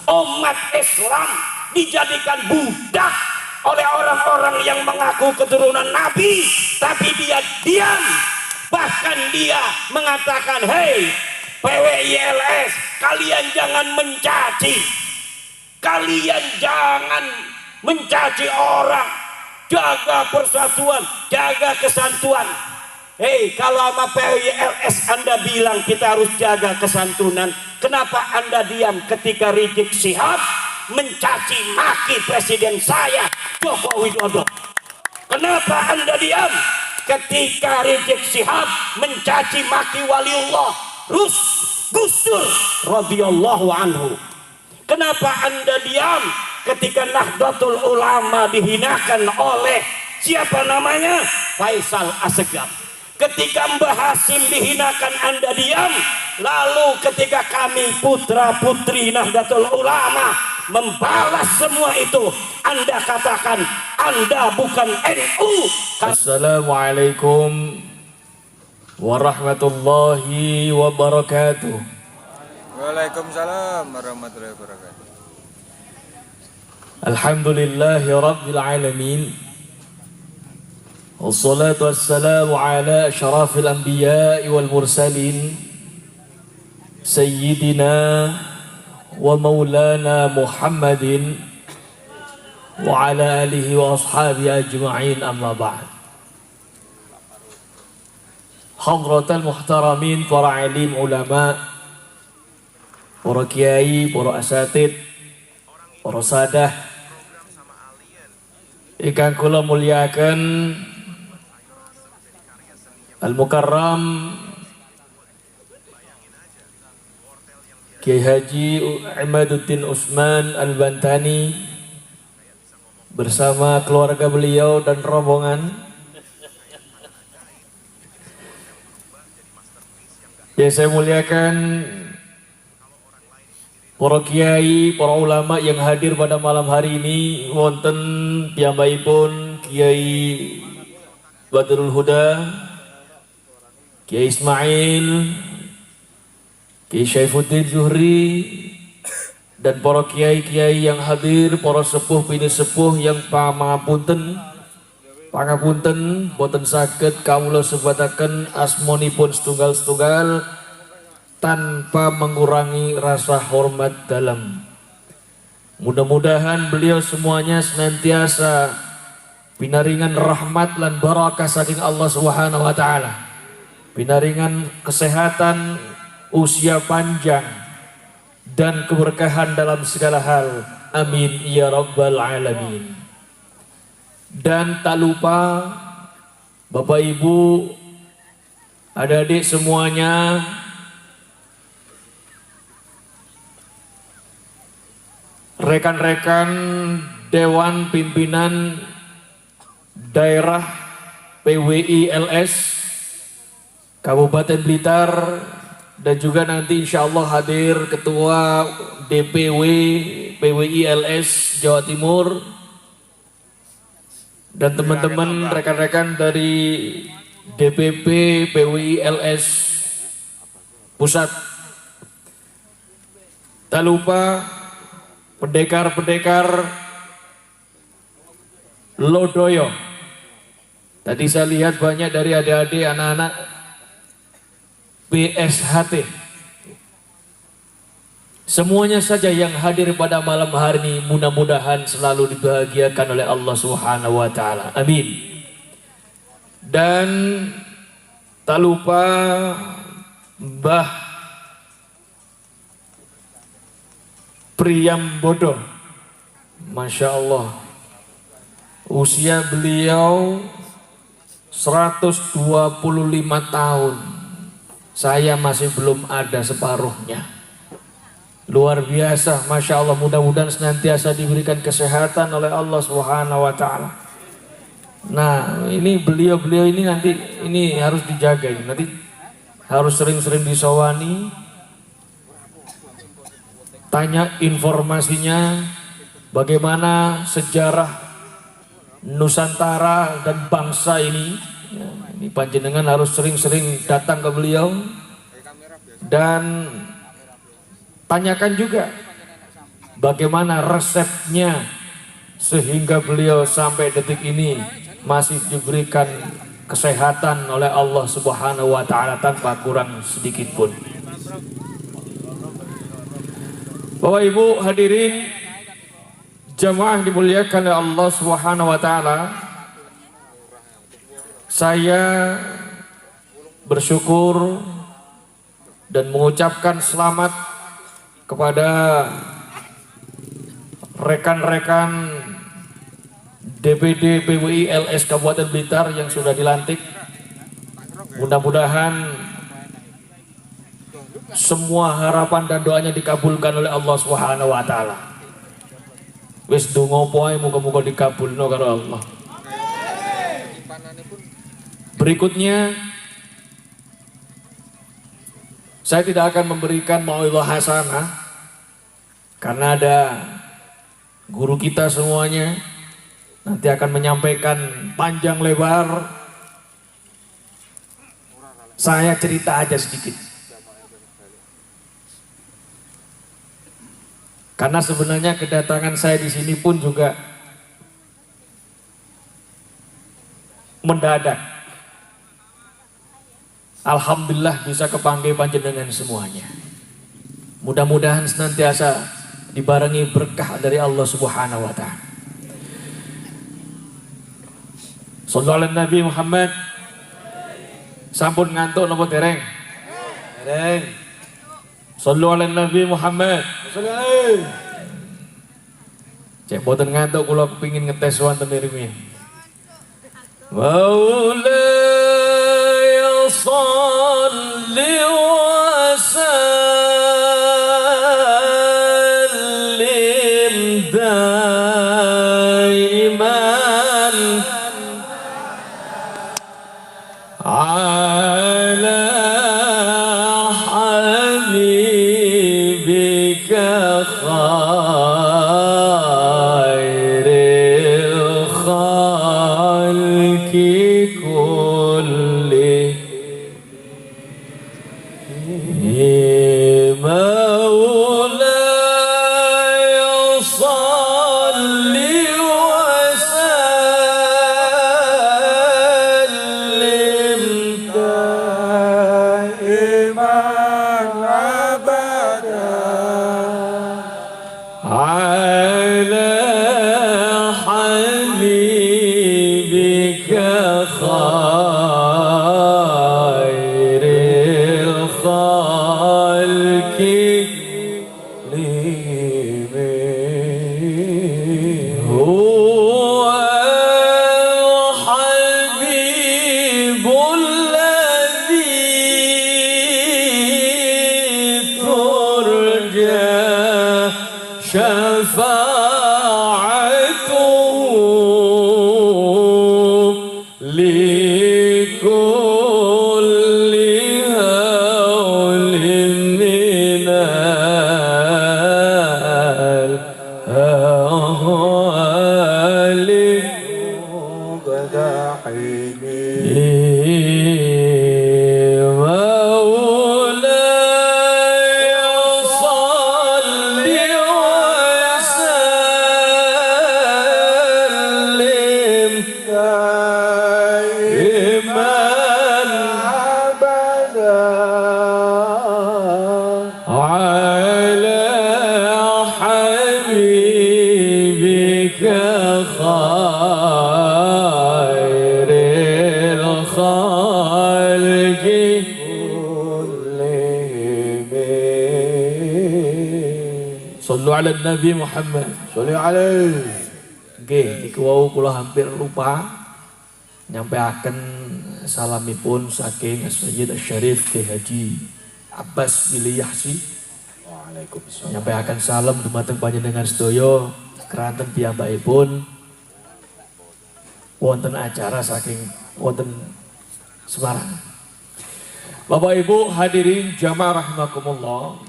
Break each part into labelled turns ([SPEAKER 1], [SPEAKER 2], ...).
[SPEAKER 1] umat Islam dijadikan budak oleh orang-orang yang mengaku keturunan Nabi, tapi dia diam. Bahkan dia mengatakan, hei PWILS, kalian jangan mencaci, kalian jangan mencaci orang, jaga persatuan, jaga kesantuan. Hei, kalau sama PWILS Anda bilang kita harus jaga kesantunan, kenapa Anda diam ketika Rizik Syihab mencaci maki presiden saya Joko Widodo? Kenapa Anda diam ketika Rizik Syihab mencaci maki waliullah Gus Dur radhiyallahu anhu? Kenapa Anda diam ketika Nahdlatul Ulama dihinakan oleh siapa namanya? Faisal Assegaf. Ketika Mbah Hasim dihinakan Anda diam. Lalu ketika kami putra putri Nahdlatul Ulama membalas semua itu, Anda katakan Anda bukan NU.
[SPEAKER 2] Assalamualaikum warahmatullahi wabarakatuh.
[SPEAKER 3] Waalaikumsalam warahmatullahi wabarakatuh.
[SPEAKER 2] Alhamdulillahi rabbil alamin. Wassalatu wassalamu ala asyrafil anbiya'i wal mursalin Sayyidina wa maulana Muhammadin wa ala alihi wa ashabi ajma'in, amma ba'd. Hadratal muhtaramin, para alim ulama, para kiai, para asatid, para sadah ingkang kula muliakan, Al-Mukarram Kiai Haji Imaduddin Usman Al-Bantani bersama keluarga beliau dan rombongan. Yang saya muliakan para kiai, para ulama yang hadir pada malam hari ini, wonten piyambakipun Kiai Badrul Huda, Kiai Ismail, Kiai Syaifuddin Zuhri, dan para kiai-kiai yang hadir, para sepuh bini sepuh yang pangapunten boten saged kawula sebataken asmanipun setunggal-setunggal tanpa mengurangi rasa hormat dalam. Mudah-mudahan beliau semuanya senantiasa pinaringan rahmat lan barakah saking Allah Subhanahu wa taala. Pinaringan kesehatan, usia panjang, dan keberkahan dalam segala hal. Amin ya rabbal alamin. Dan tak lupa Bapak Ibu, adik-adik semuanya, rekan-rekan Dewan Pimpinan Daerah PWILS Kabupaten Blitar, dan juga nanti insya Allah hadir Ketua DPW PWILS Jawa Timur, dan teman-teman rekan-rekan dari DPP PWILS Pusat. Tak lupa pendekar-pendekar Lodoyo. Tadi saya lihat banyak dari adik-adik anak-anak PSHT. Semuanya saja yang hadir pada malam hari ini mudah-mudahan selalu dibahagiakan oleh Allah Subhanahu wa taala. Amin. Dan tak lupa Mbah Priyambodo. Masya Allah, usia beliau 125 tahun. Saya masih belum ada separuhnya. Luar biasa, Masya Allah. Mudah-mudahan senantiasa diberikan kesehatan oleh Allah Subhanahu wa ta'ala. Nah, ini beliau-beliau ini nanti ini harus dijaga. Nanti harus sering-sering disawani, tanya informasinya, bagaimana sejarah Nusantara dan bangsa ini. Ya, ini panjenengan harus sering-sering datang ke beliau dan tanyakan juga bagaimana resepnya sehingga beliau sampai detik ini masih diberikan kesehatan oleh Allah Subhanahu wa taala tanpa kurang sedikit pun. Bapak Ibu hadirin jamaah dimuliakan oleh Allah Subhanahu wa taala, saya bersyukur dan mengucapkan selamat kepada rekan-rekan DPD PWI LS Kabupaten Blitar yang sudah dilantik. Mudah-mudahan semua harapan dan doanya dikabulkan oleh Allah Subhanahu wa taala. Wis donga poe muga-muga dikabulno karo Allah. Berikutnya saya tidak akan memberikan mau'izah hasanah karena ada guru kita semuanya nanti akan menyampaikan panjang lebar. Saya cerita aja sedikit. Karena sebenarnya kedatangan saya di sini pun juga mendadak. Alhamdulillah bisa kepanggil panjenengan semuanya. Mudah-mudahan senantiasa dibarengi berkah dari Allah Subhanahu wa taala. Shallallahu alaihi Nabi Muhammad. Sampun ngantuk napa dereng? Dereng. Shallallahu alaihi Nabi Muhammad. Cek boten ngantuk kula kepingin ngetes wonten mriki. Maulaya shalli wa sallim daiman ala habibika khairil khalqi kulli maulaya salli wa sallim daiman abada ala habibika khairil khalqi huwa habibul ladzi turja syafa'atuhu likulli hawlin minal ahwali maulaya salli wa sallim daiman abada ala habibika khairil khalqi kullihim. Sallu ala Nabi Muhammad. Sallu alaihi. Nggih, niku wau kula hampir lupa nyampaikan salamipun saking Sayyid Syarif Ki Haji Abbas Biliyahsi. Waalaikumsalam. Nyampaikan salam dumateng panjenengan sedaya keranten piyambakipun wonten acara saking wonten Semarang. Bapak Ibu hadirin jamaah rahimakumullah.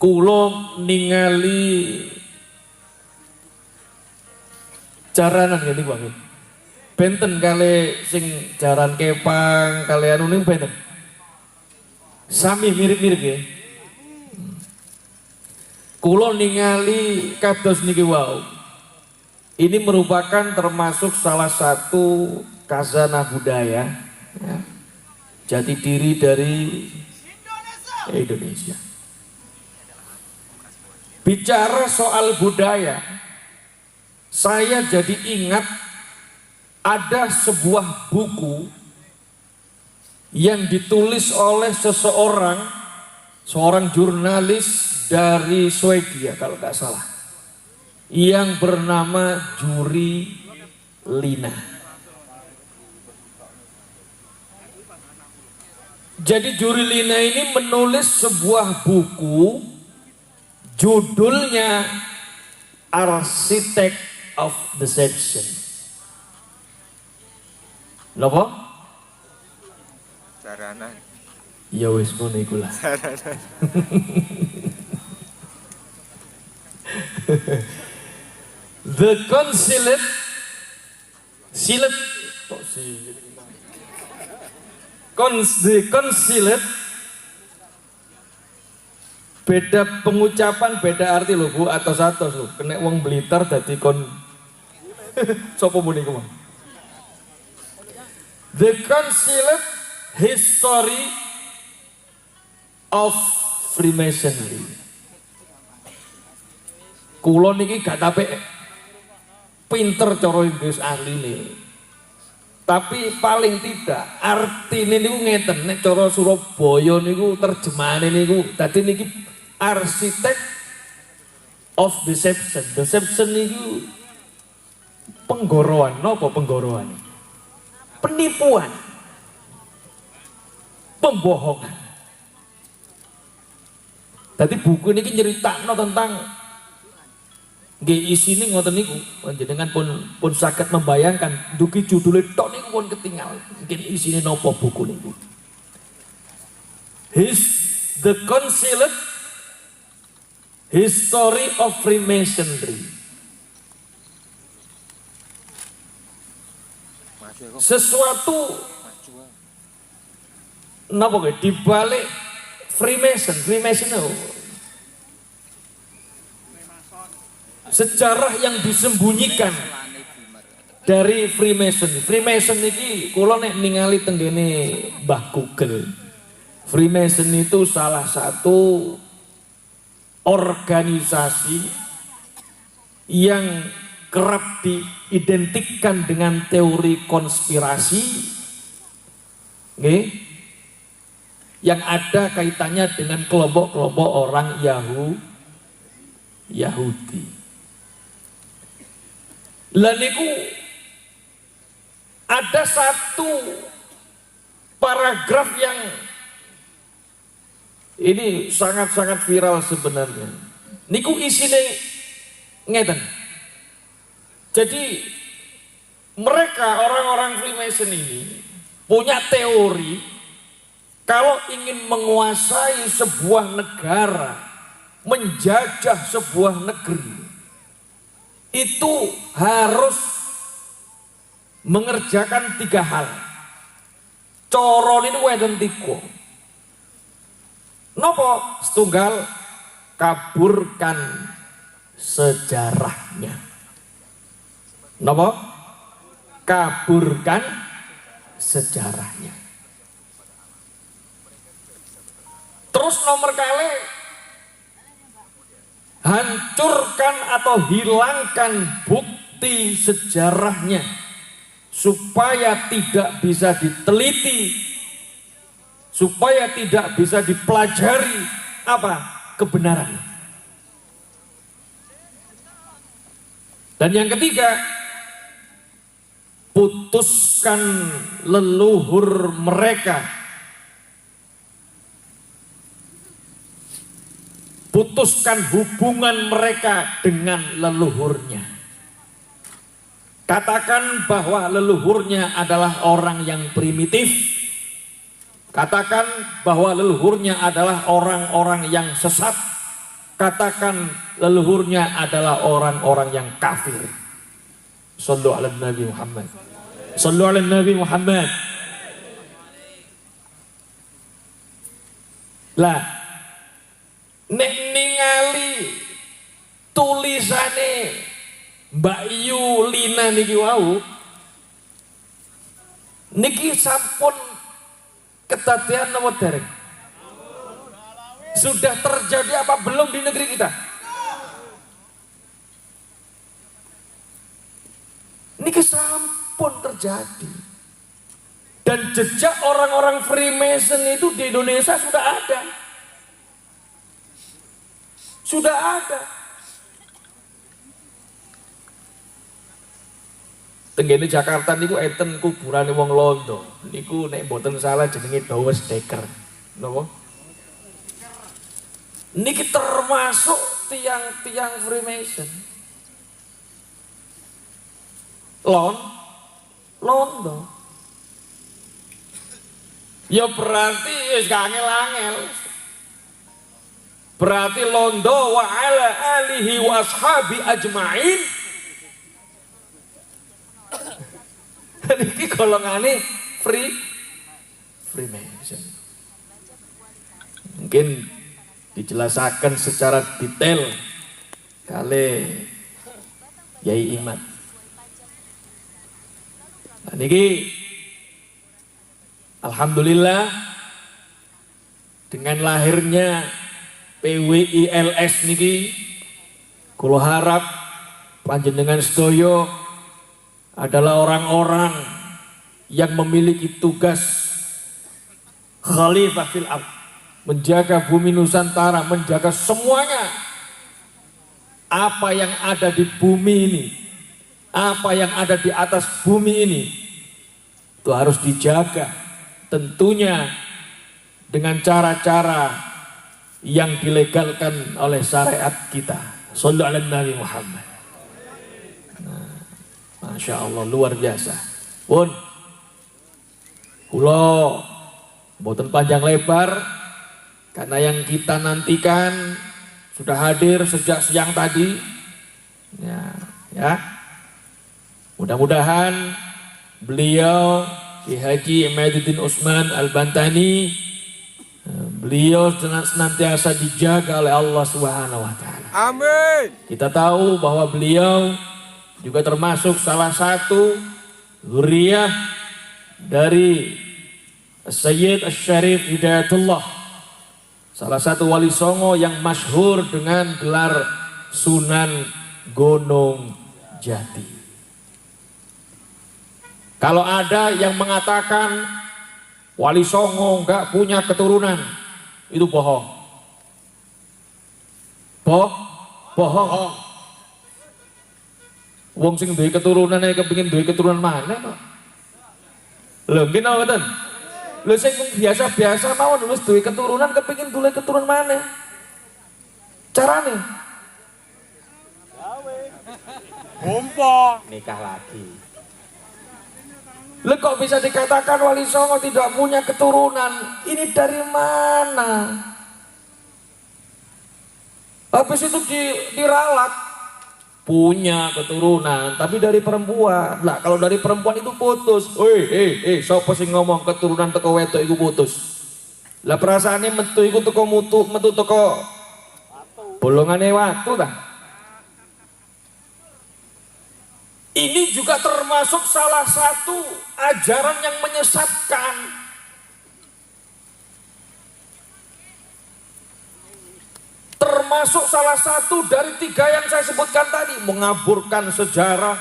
[SPEAKER 2] Kula ningali jaranan ngene Pak. Benten kali sing jaran kepang kalian anu benten. Sami mirip-mirip ya. Kulo ningali kados niki wau. Ini merupakan termasuk salah satu khazanah budaya ya, jati diri dari Indonesia. Bicara soal budaya, saya jadi ingat ada sebuah buku yang ditulis oleh seorang jurnalis dari Swedia kalau nggak salah, yang bernama Juri Lina. Jadi Juri Lina ini menulis sebuah buku, judulnya Architect of Deception. Napa?
[SPEAKER 3] Saranan.
[SPEAKER 2] Ya wis ngono iku lah. The Consulate Silet The Consulate, beda pengucapan, beda arti lho Bu, atos-atos lho. Kena wong Blitar dadi kon sapa muni ku? The Consulate History of Freemasonry. Kulo niki gak tapek pinter cara Inggris asline. Tapi paling tidak artine niku ngeten, nek cara Surabaya niku terjemahane niku dadi niki Architect of Deception. Deception niku penggoroan, napa penggoroan? Penipuan. Pembohongan. Tadi buku ini nyeritakno tentang nggih isine ngoten niku, panjenengan pun saged membayangkan dugi judule tok niku pun ketinggal. Mungkin isine napa buku niku. The Consulate History of Freemasonry. Sesuatu napa kowe dibalik Freemason sejarah yang disembunyikan dari Freemason. Freemason ini kula nek ningali tenggene Mbah Google, Freemason itu salah satu organisasi yang kerap diidentikan dengan teori konspirasi, okay, yang ada kaitannya dengan kelompok-kelompok orang Yahudi. Lah niku ada satu paragraf yang ini sangat-sangat viral sebenarnya. Niku isine ngeten. Jadi mereka orang-orang Freemason ini punya teori kalau ingin menguasai sebuah negara, menjajah sebuah negeri, itu harus mengerjakan 3 hal. Coron ini weden 3. Nopo? Setunggal, kaburkan sejarahnya. Nopo? Kaburkan sejarahnya. Terus nomor kali, hancurkan atau hilangkan bukti sejarahnya supaya tidak bisa diteliti, supaya tidak bisa dipelajari apa kebenaran. Dan yang ketiga, putuskan leluhur mereka, putuskan hubungan mereka dengan leluhurnya. Katakan bahwa leluhurnya adalah orang yang primitif. Katakan bahwa leluhurnya adalah orang-orang yang sesat. Katakan leluhurnya adalah orang-orang yang kafir. Shallu ala Nabi Muhammad. Shallu ala Nabi Muhammad. Lah, nek ningali ceritane Mbak Yu Lina niki wau niki sampun kedadian napa dereng? Sudah terjadi apa belum di negeri kita? Niki sampun terjadi. Dan jejak orang-orang Freemason itu di Indonesia sudah ada. Sudah ada. Tenggene Jakarta niku enten kuburane wong Londo. Niku nek mboten salah jenenge Dawes Dekker. Napa? Niki termasuk tiang-tiang Freemason. Londo. Ya berarti wis gak angel-angel. Berarti Londo wa ala alihi wa ashabi ajmain. Niki golongane Freemason. Mungkin dijelaskan secara detail kali Yai Imat. Nah, niki alhamdulillah dengan lahirnya PWILS niki kula harap panjenengan sedaya adalah orang-orang yang memiliki tugas khalifah fil ardh, menjaga bumi Nusantara, menjaga semuanya. Apa yang ada di bumi ini, apa yang ada di atas bumi ini, itu harus dijaga. Tentunya dengan cara-cara yang dilegalkan oleh syariat kita. Shallallahu alaihi Nabi Muhammad. Nah, Masya Allah, luar biasa. Pun, kula mboten panjang lebar, karena yang kita nantikan sudah hadir sejak siang tadi. Ya. Mudah-mudahan beliau Ki Haji Imaduddin Usman Al-Bantani, beliau senantiasa dijaga oleh Allah Subhanahu wa taala.
[SPEAKER 3] Amin.
[SPEAKER 2] Kita tahu bahwa beliau juga termasuk salah satu zuriyah dari Sayyid Asy-Syarif Hidayatullah, salah satu wali songo yang masyhur dengan gelar Sunan Gunung Jati. Kalau ada yang mengatakan wali songo enggak punya keturunan, itu bohong. Bohong. Wong sing duwe keturunan ae kepengin duwe keturunan mana kok? Lho, nggih napa mboten? Lho sing biasa-biasa mawon wis duwe keturunan kepengin duwe keturunan mana? Carane
[SPEAKER 3] Umpo
[SPEAKER 1] Nikah lagi.
[SPEAKER 2] Lho kok bisa dikatakan wali songo tidak punya keturunan? Ini dari mana? Habis itu diralat, punya keturunan tapi dari perempuan. Lah kalau dari perempuan itu putus. Sapa sing ngomong keturunan teko wedok iku putus? Lah perasaane metu iku teko metu teko bolongane watu ta? Ini juga termasuk salah satu ajaran yang menyesatkan. Termasuk salah satu dari 3 yang saya sebutkan tadi. Mengaburkan sejarah,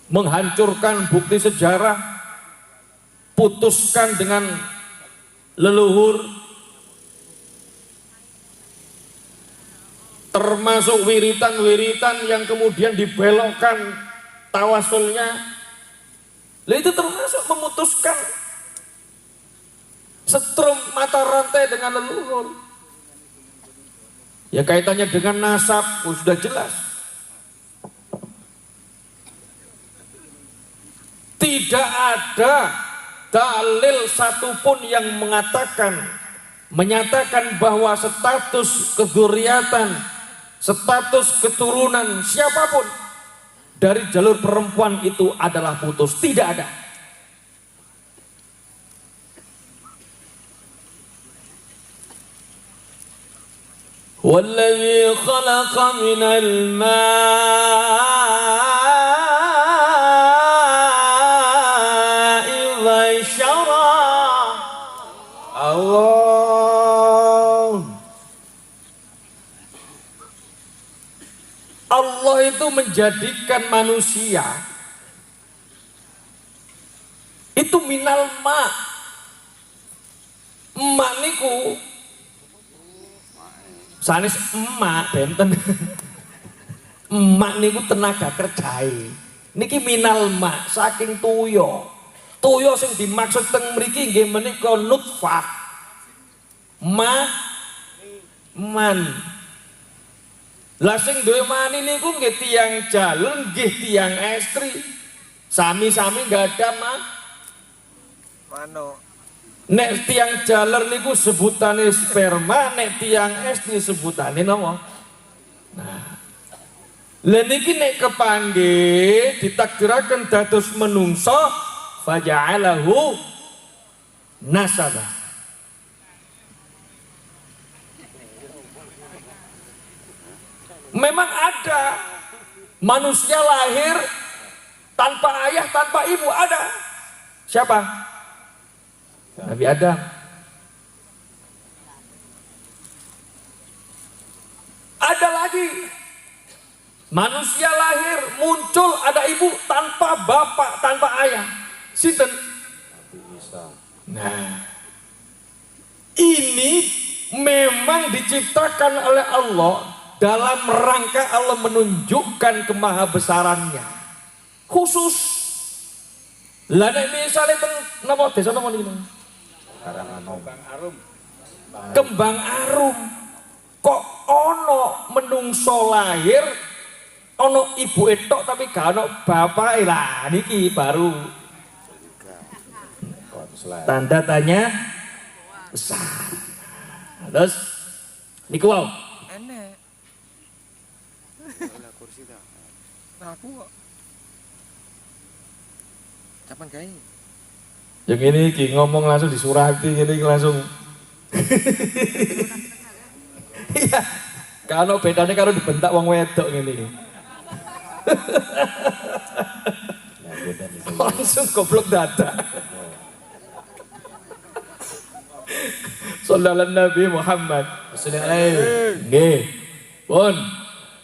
[SPEAKER 2] menghancurkan bukti sejarah, putuskan dengan leluhur, termasuk wiritan-wiritan yang kemudian dibelokkan tawasulnya. Lah itu termasuk memutuskan setrum mata rantai dengan leluhur. Ya kaitannya dengan nasab sudah jelas. Tidak ada dalil satupun yang menyatakan bahwa status kedzurriatan, status keturunan siapapun dari jalur perempuan itu adalah putus. Tidak ada. والذي خلق من الماء بشرا. Allah itu menjadikan manusia itu minal ma. Emak niku sanes emak benten. Emak niku tenaga kerjae. Niki minal ma saking tuyo. Tuyo sing dimaksud teng mriki nggih menika nutfah. Man. Lah sing duwe mani niku nggih tiyang jalur nggih tiyang estri. Sami-sami enggak ada mano. Nek tiang jaler niku sebutane sperma, nek tiang estri sebutane napa? Nah. Lah niki nek kepanggih ditakdiraken dados menungso faja'alahu nasaba. Memang ada manusia lahir tanpa ayah, tanpa ibu, ada. Siapa? Nabi Adam. Ada lagi manusia lahir muncul ada ibu tanpa bapak, tanpa ayah. Sinten? Nah, ini memang diciptakan oleh Allah dalam rangka Allah menunjukkan kemahabesarannya khusus. Lah nek misale teng napa desa napa niku? Kembang Arum. Kok ono menungso lahir ono ibu etok tapi gak ono bapak. Lah niki baru tanda tanya besar. Terus niku wau.
[SPEAKER 3] Enek. Kursi dah. Nah, aku kok. Kapan kae?
[SPEAKER 2] Yang ini ki ngomong langsung disurati ini langsung. Iya. Kalau bedanya kalau dibentak wong wedok ngene. Langsung goblok dada. Sallallahu Nabi Muhammad sallallahu alaihi. Nggih. Pun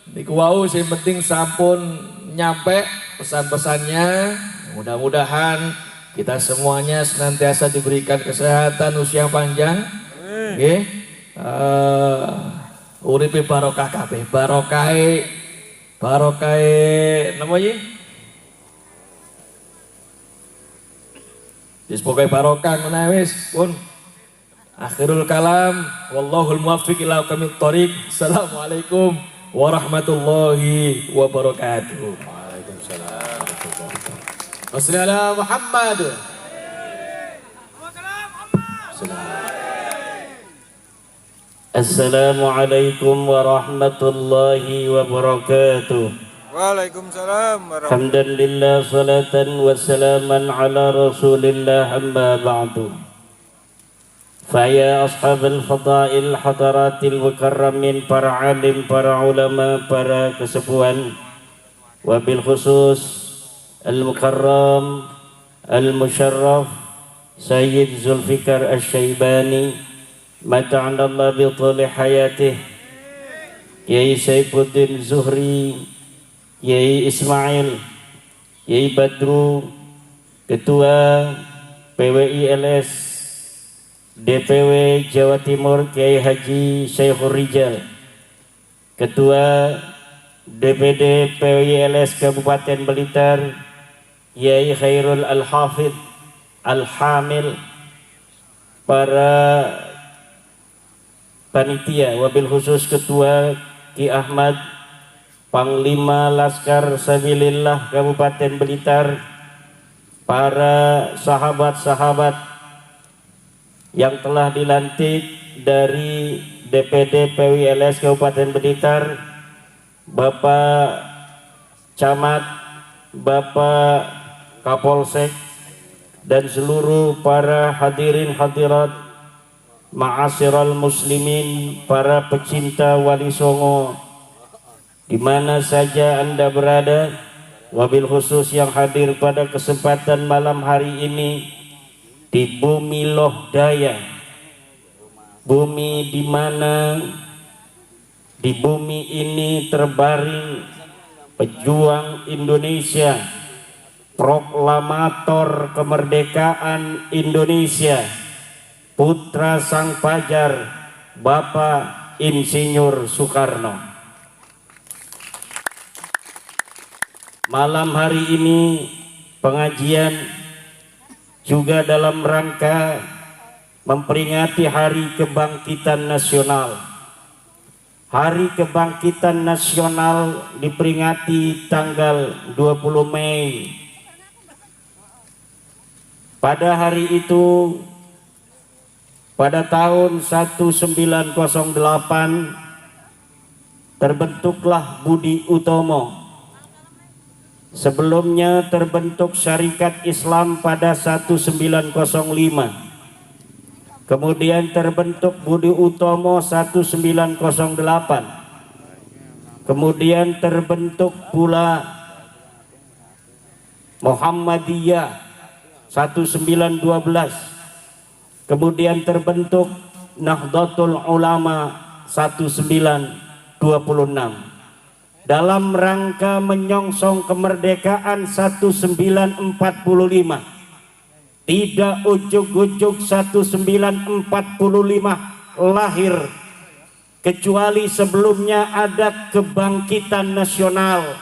[SPEAKER 2] niku wau sing penting sampun nyampe pesan-pesannya. Mudah-mudahan kita semuanya senantiasa diberikan kesehatan, usia panjang. Nggih. Uripe barokah kabeh, barokahe napa iki? Wis pokoke barokah ngono wis, pun. Akhirul kalam, wallahul muwaffiq ila aqwamit thoriq. Assalamualaikum warahmatullahi wabarakatuh. Waalaikumsalam. Wassalamu Muhammad.
[SPEAKER 4] Assalamualaikum warahmatullahi wabarakatuh.
[SPEAKER 3] Waalaikumsalam warahmatullahi.
[SPEAKER 4] Alhamdulillah salatan wa salaman ala rasulillah amma ba'du. Faya ashabal fadail hadaratil mukarramin, para alim, para ulama, para kesepuhan, wabil khusus al-mukarram al-musharraf Sayyid Zulfikar Asy-Syaibani mata'anallah bi thuli hayatih, Yai Saifuddin Zuhri, Yai Ismail, Yai Badru, Ketua PWILS DPW Jawa Timur Kiai Haji Syekhur Rijal, Ketua DPD PWILS Kabupaten Blitar Yai Khairul Al-Hafidh Al-Hamil, para panitia, wabil khusus Ketua Ki Ahmad, Panglima Laskar Sabilillah Kabupaten Blitar, para sahabat-sahabat yang telah dilantik dari DPD PWILS Kabupaten Blitar, Bapak Camat, Bapak Kapolsek, dan seluruh para hadirin hadirat ma'asyiral muslimin, para pecinta Wali Songo di mana saja Anda berada, wabil khusus yang hadir pada kesempatan malam hari ini di bumi Loh Daya, bumi di mana di bumi ini terbaring pejuang Indonesia, proklamator kemerdekaan Indonesia, putra sang fajar, Bapak Insinyur Soekarno. Malam hari ini pengajian juga dalam rangka memperingati Hari Kebangkitan Nasional. Hari Kebangkitan Nasional diperingati tanggal 20 Mei. Pada hari itu, pada tahun 1908 terbentuklah Budi Utomo. Sebelumnya terbentuk Syarikat Islam pada 1905. Kemudian terbentuk Budi Utomo 1908. Kemudian terbentuk pula Muhammadiyah 1912. Kemudian terbentuk Nahdlatul Ulama 1926 dalam rangka menyongsong kemerdekaan 1945. Tidak ujuk-ujuk 1945 lahir, kecuali sebelumnya ada kebangkitan nasional,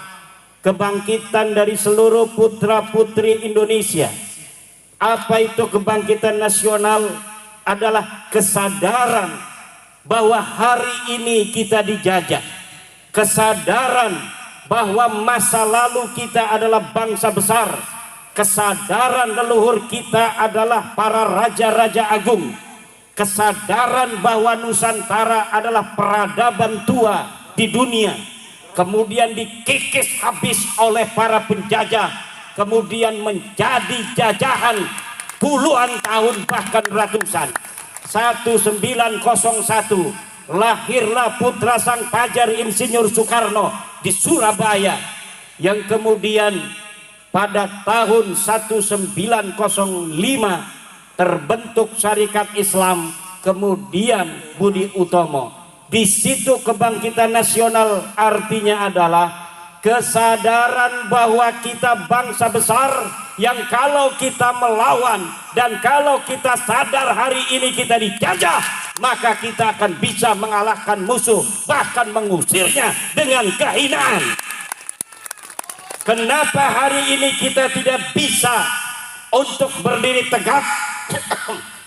[SPEAKER 4] kebangkitan dari seluruh putra-putri Indonesia. Apa itu kebangkitan nasional? Adalah kesadaran bahwa hari ini kita dijajah, kesadaran bahwa masa lalu kita adalah bangsa besar, kesadaran leluhur kita adalah para raja-raja agung, kesadaran bahwa Nusantara adalah peradaban tua di dunia, kemudian dikikis habis oleh para penjajah, kemudian menjadi jajahan puluhan tahun bahkan ratusan. 1901 lahirlah putra sang fajar Insinyur Soekarno di Surabaya, yang kemudian pada tahun 1905 terbentuk Syarikat Islam, kemudian Budi Utomo. Di situ kebangkitan nasional artinya adalah kesadaran bahwa kita bangsa besar yang kalau kita melawan dan kalau kita sadar hari ini kita dijajah, maka kita akan bisa mengalahkan musuh, bahkan mengusirnya dengan kehinaan. Kenapa hari ini kita tidak bisa untuk berdiri tegak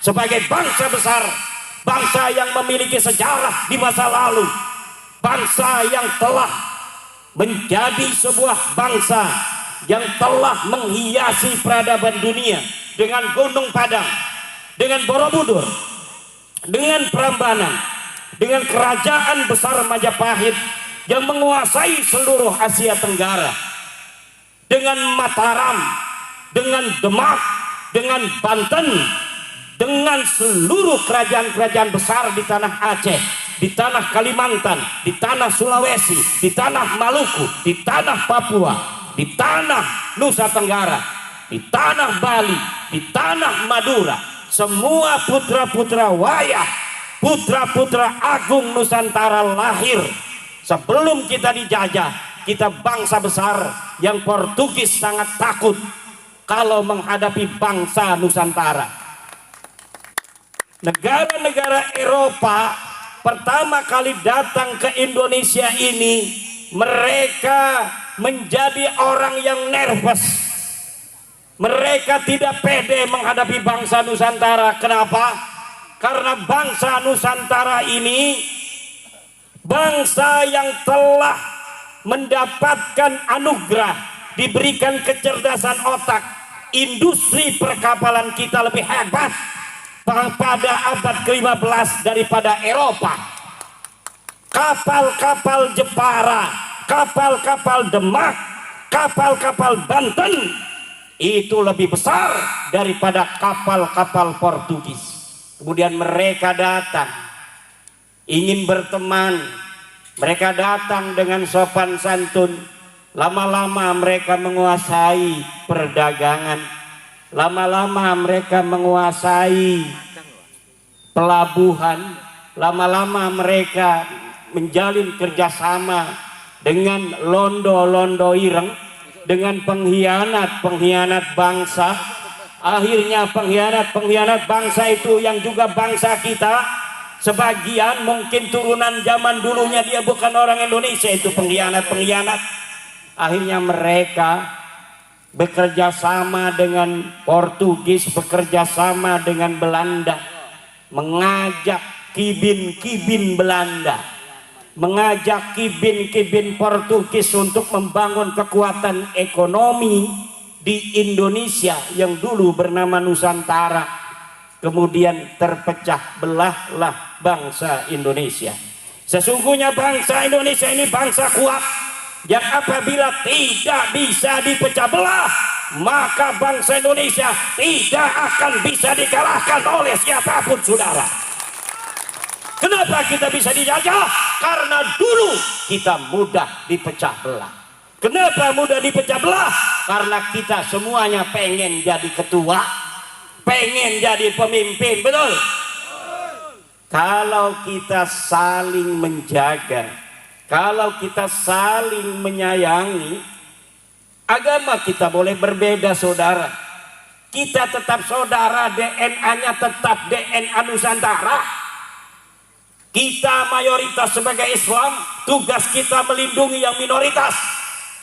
[SPEAKER 4] sebagai bangsa besar, bangsa yang memiliki sejarah di masa lalu, bangsa yang telah menjadi sebuah bangsa yang telah menghiasi peradaban dunia dengan Gunung Padang, dengan Borobudur, dengan Prambanan, dengan kerajaan besar Majapahit yang menguasai seluruh Asia Tenggara, dengan Mataram, dengan Demak, dengan Banten, dengan seluruh kerajaan-kerajaan besar di tanah Aceh, di tanah Kalimantan, di tanah Sulawesi, di tanah Maluku, di tanah Papua, di tanah Nusa Tenggara, di tanah Bali, di tanah Madura. Semua putra-putra wayah, putra-putra agung Nusantara lahir sebelum kita dijajah. Kita bangsa besar yang Portugis sangat takut kalau menghadapi bangsa Nusantara. Negara-negara Eropa pertama kali datang ke Indonesia ini, mereka menjadi orang yang nervous. Mereka tidak pede menghadapi bangsa Nusantara. Kenapa? Karena bangsa Nusantara ini bangsa yang telah mendapatkan anugerah, diberikan kecerdasan otak. Industri perkapalan kita lebih hebat pada abad ke-15 daripada Eropa. Kapal-kapal Jepara, kapal-kapal Demak, kapal-kapal Banten itu lebih besar daripada kapal-kapal Portugis. Kemudian mereka datang ingin berteman, mereka datang dengan sopan santun. Lama-lama mereka menguasai perdagangan, lama-lama mereka menguasai pelabuhan, lama-lama mereka menjalin kerjasama dengan londo-londo ireng, dengan pengkhianat-pengkhianat bangsa. Akhirnya pengkhianat-pengkhianat bangsa itu yang juga bangsa kita, sebagian mungkin turunan zaman dulunya dia bukan orang Indonesia, itu pengkhianat-pengkhianat. Akhirnya mereka bekerja sama dengan Portugis, bekerja sama dengan Belanda, mengajak kibin-kibin Belanda, mengajak kibin-kibin Portugis untuk membangun kekuatan ekonomi di Indonesia yang dulu bernama Nusantara. Kemudian terpecah belahlah bangsa Indonesia. Sesungguhnya bangsa Indonesia ini bangsa kuat, yang apabila tidak bisa dipecah belah, maka bangsa Indonesia tidak akan bisa dikalahkan oleh siapapun, saudara. Kenapa kita bisa dijajah? Karena dulu kita mudah dipecah belah. Kenapa mudah dipecah belah? Karena kita semuanya pengen jadi ketua, pengen jadi pemimpin, betul? Kalau kita saling menjaga, kalau kita saling menyayangi, agama kita boleh berbeda, saudara. Kita tetap saudara, DNA-nya tetap DNA Nusantara. Kita mayoritas sebagai Islam, tugas kita melindungi yang minoritas.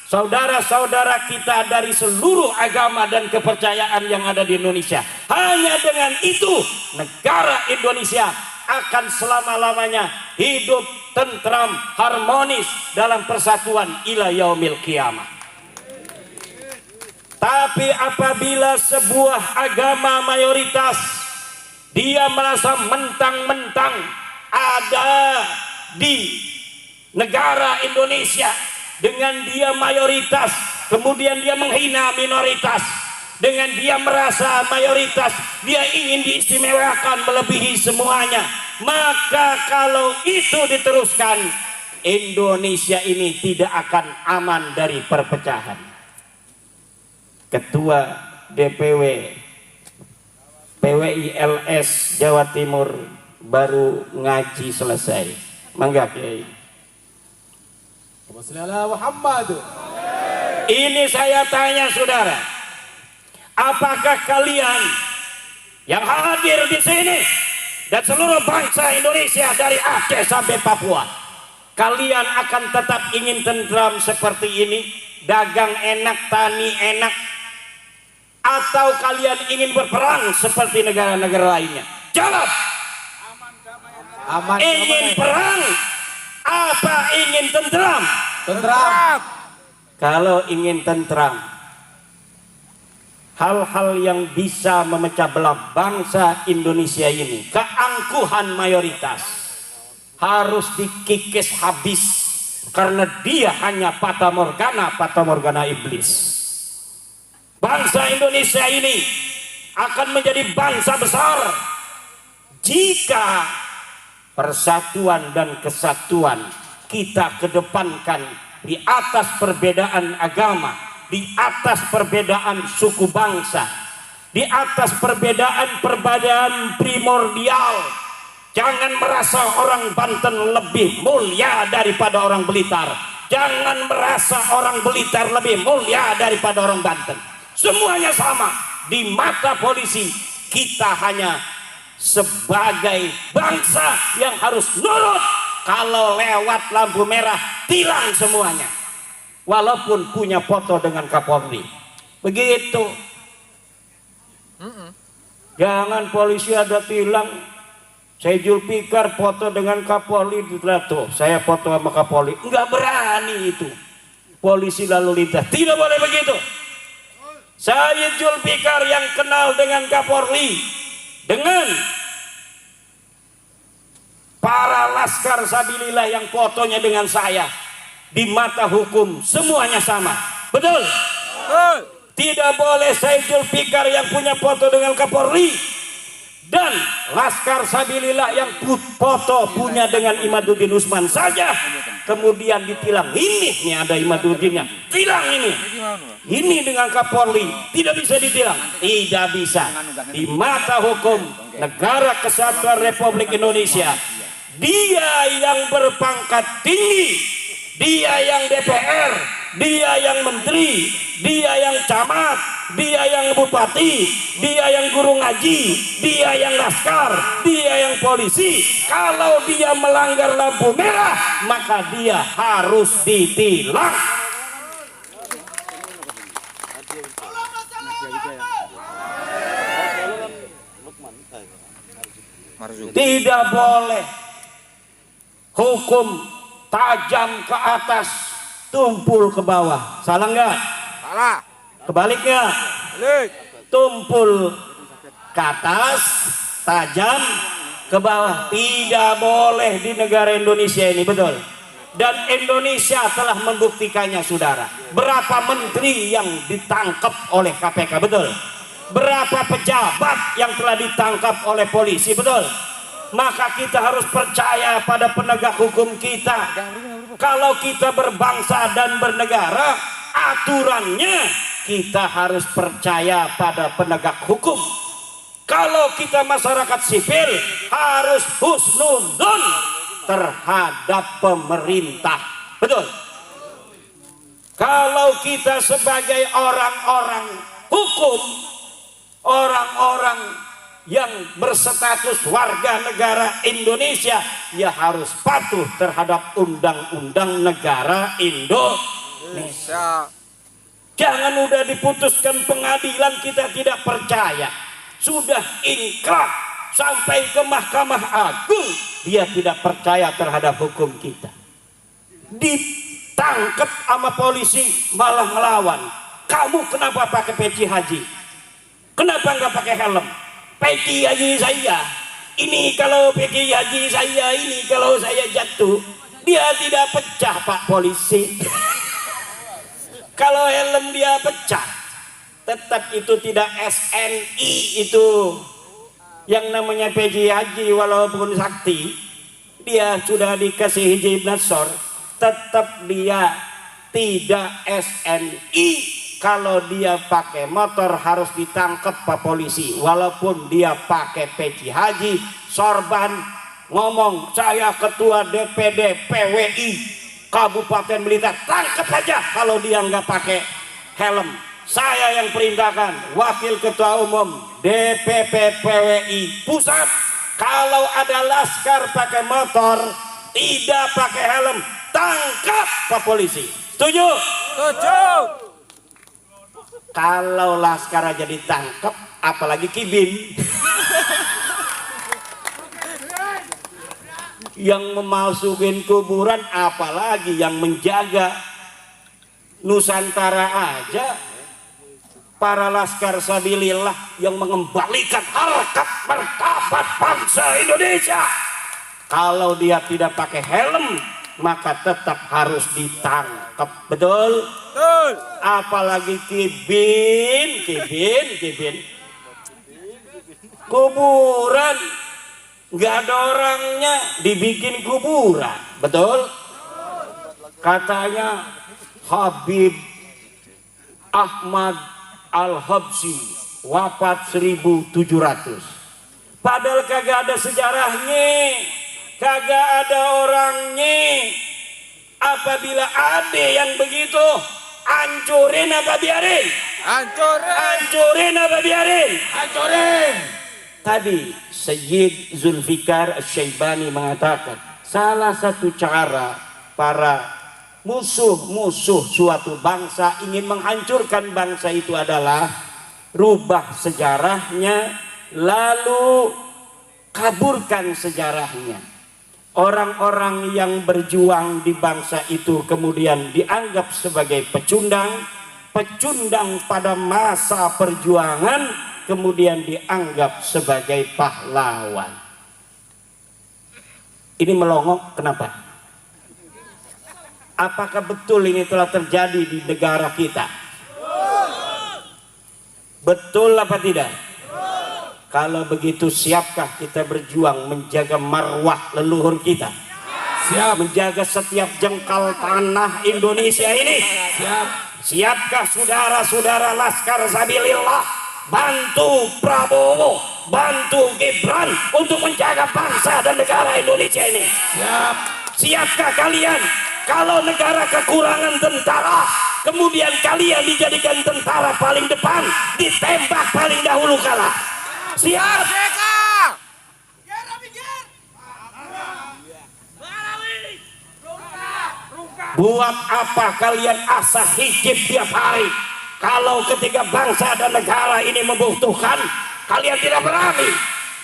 [SPEAKER 4] Saudara-saudara kita dari seluruh agama dan kepercayaan yang ada di Indonesia. Hanya dengan itu, negara Indonesia akan selama-lamanya hidup tentram, harmonis dalam persatuan ila yaumil qiyamah. Tapi apabila sebuah agama mayoritas dia merasa mentang-mentang ada di negara Indonesia, dengan dia mayoritas, kemudian dia menghina minoritas, dengan dia merasa mayoritas dia ingin diistimewakan melebihi semuanya, maka kalau itu diteruskan, Indonesia ini tidak akan aman dari perpecahan. Ketua DPW PWILS Jawa Timur baru ngaji selesai. Mangga Kiai. Ini saya tanya saudara, apakah kalian yang hadir di sini dan seluruh bangsa Indonesia dari Aceh sampai Papua, kalian akan tetap ingin tentram seperti ini, dagang enak, tani enak, atau kalian ingin berperang seperti negara-negara lainnya? Jawab. Aman, ingin perang apa ingin tentram?
[SPEAKER 3] Tentram.
[SPEAKER 4] Kalau ingin tentram, hal-hal yang bisa memecah belah bangsa Indonesia ini, keangkuhan mayoritas harus dikikis habis, karena dia hanya fata morgana iblis. Bangsa Indonesia ini akan menjadi bangsa besar jika persatuan dan kesatuan kita kedepankan di atas perbedaan agama, di atas perbedaan suku bangsa, di atas perbedaan primordial. Jangan merasa orang Banten lebih mulia daripada orang Blitar, jangan merasa orang Blitar lebih mulia daripada orang Banten. Semuanya sama di mata polisi. Kita hanya sebagai bangsa yang harus nurut. Kalau lewat lampu merah, tilang semuanya, walaupun punya foto dengan Kapolri. Begitu. Jangan polisi ada tilang, saya Zulfikar foto dengan Kapolri, tuh saya foto sama Kapolri. Enggak berani itu polisi lalu lintas, tidak boleh begitu. Saya Zulfikar yang kenal dengan Kapolri, dengan para laskar sabilillah yang fotonya dengan saya, di mata hukum semuanya sama. Betul? Tidak boleh saya Zulfikar yang punya foto dengan Kapolri Dan Laskar Sabilillah yang foto punya dengan Imaduddin Usman saja kemudian ditilang. Ini nih ada Imaduddinnya, tilang ini. Ini dengan Kapolri tidak bisa ditilang, tidak bisa. Di mata hukum negara kesatuan Republik Indonesia, dia yang berpangkat tinggi, dia yang DPR, dia yang menteri, dia yang camat, dia yang bupati, dia yang guru ngaji, dia yang laskar, dia yang polisi. Kalau dia melanggar lampu merah, maka dia harus ditilang. Tidak boleh hukum tajam ke atas, tumpul ke bawah. Salah nggak?
[SPEAKER 3] Salah.
[SPEAKER 4] Kebaliknya,
[SPEAKER 3] Balik.
[SPEAKER 4] tumpul ke atas, tajam ke bawah. Tidak boleh di negara Indonesia ini, betul. Dan Indonesia telah membuktikannya, saudara. Berapa menteri yang ditangkap oleh KPK, betul. Berapa pejabat yang telah ditangkap oleh polisi, betul. Maka kita harus percaya pada penegak hukum kita. Kalau kita berbangsa dan bernegara, aturannya kita harus percaya pada penegak hukum. Kalau kita masyarakat sipil, harus husnuzon terhadap pemerintah, betul. Kalau kita sebagai orang-orang hukum, orang-orang yang berstatus warga negara Indonesia, ya harus patuh terhadap undang-undang negara Indonesia. Jangan udah diputuskan pengadilan kita tidak percaya, sudah ingkrah sampai ke Mahkamah Agung, dia tidak percaya terhadap hukum kita. Ditangkap sama polisi malah melawan. Kamu kenapa pakai peci haji? Kenapa nggak pakai helm? Peci haji saya ini, kalau peci haji saya ini, kalau saya jatuh dia tidak pecah Pak Polisi. Kalau helm dia pecah, tetap itu tidak SNI. Itu yang namanya peci haji, walaupun sakti dia sudah dikasih hijab nasor, tetap dia tidak SNI. Kalau dia pakai motor harus ditangkap Pak Polisi, walaupun dia pakai peci haji, sorban, ngomong saya ketua DPD PWI Kabupaten Blitar, tangkap aja kalau dia nggak pakai helm. Saya yang perintahkan, wakil ketua umum DPP PWI Pusat, kalau ada laskar pakai motor tidak pakai helm, tangkap Pak Polisi. Setuju?
[SPEAKER 3] Setuju.
[SPEAKER 4] Kalau laskar aja ditangkap, apalagi kibin yang memasukin kuburan, apalagi yang menjaga Nusantara aja. Para Laskar Sabilillah yang mengembalikan harkat martabat bangsa Indonesia, kalau dia tidak pakai helm maka tetap harus ditangkap, betul?
[SPEAKER 3] Betul.
[SPEAKER 4] Apalagi kibin kuburan, nggak ada orangnya dibikin kuburan, betul? Katanya Habib Ahmad Al-Habsyi wafat 1700, padahal kagak ada sejarahnya, kagak ada orangnya. Apabila ada yang begitu, hancurin apa biarin?
[SPEAKER 3] Hancurin.
[SPEAKER 4] Hancurin apa biarin?
[SPEAKER 3] Hancurin.
[SPEAKER 4] Tadi Sayyid Zulfikar Asy-Syaibani mengatakan salah satu cara para musuh-musuh suatu bangsa ingin menghancurkan bangsa itu adalah rubah sejarahnya, lalu kaburkan sejarahnya. Orang-orang yang berjuang di bangsa itu kemudian dianggap sebagai pecundang pada masa perjuangan, kemudian dianggap sebagai pahlawan. Ini melongok kenapa? Apakah betul ini telah terjadi di negara kita? Betul apa tidak? Kalau begitu siapkah kita berjuang menjaga marwah leluhur kita? Siap. Menjaga setiap jengkal tanah Indonesia ini? Siap. Siapkah saudara-saudara Laskar Sabilillah bantu Prabowo, bantu Gibran untuk menjaga bangsa dan negara Indonesia ini? Siap. Siapkah kalian kalau negara kekurangan tentara, kemudian kalian dijadikan tentara paling depan, ditembak paling dahulu kalah? Siap. Buat apa kalian asah hijib tiap hari kalau ketika bangsa dan negara ini membutuhkan kalian tidak berani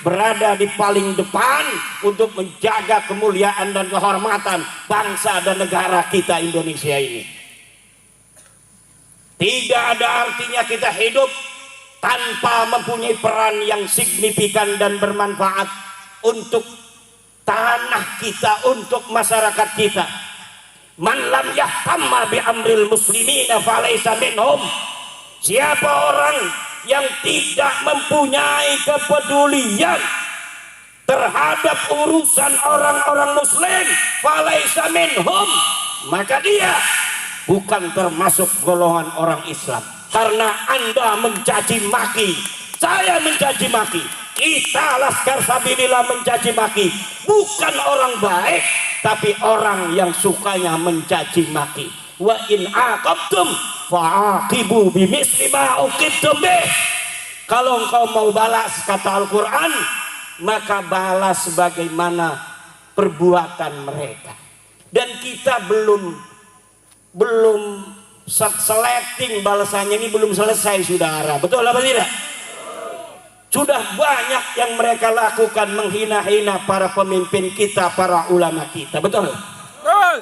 [SPEAKER 4] berada di paling depan untuk menjaga kemuliaan dan kehormatan bangsa dan negara kita Indonesia ini? Tidak ada artinya kita hidup tanpa mempunyai peran yang signifikan dan bermanfaat untuk tanah kita, untuk masyarakat kita. Man lam yahtamma bi amril muslimina falaysa minhum. Siapa orang yang tidak mempunyai kepedulian terhadap urusan orang-orang muslim, falaysa minhum, maka dia bukan termasuk golongan orang Islam. Karena Anda mencaci maki, saya mencaci maki, kita Laskar Sabilillah mencaci maki, bukan orang baik, tapi orang yang sukanya mencaci maki. Wa in aqabtum fa'aqibu bimisli ma uqibtum bih. Kalau engkau mau balas, kata Al-Quran, maka balas sebagaimana perbuatan mereka. Dan kita belum seleting balasannya, ini belum selesai saudara, betul apa tidak? Sudah banyak yang mereka lakukan, menghina-hina para pemimpin kita, para ulama kita, betul?
[SPEAKER 3] Betul.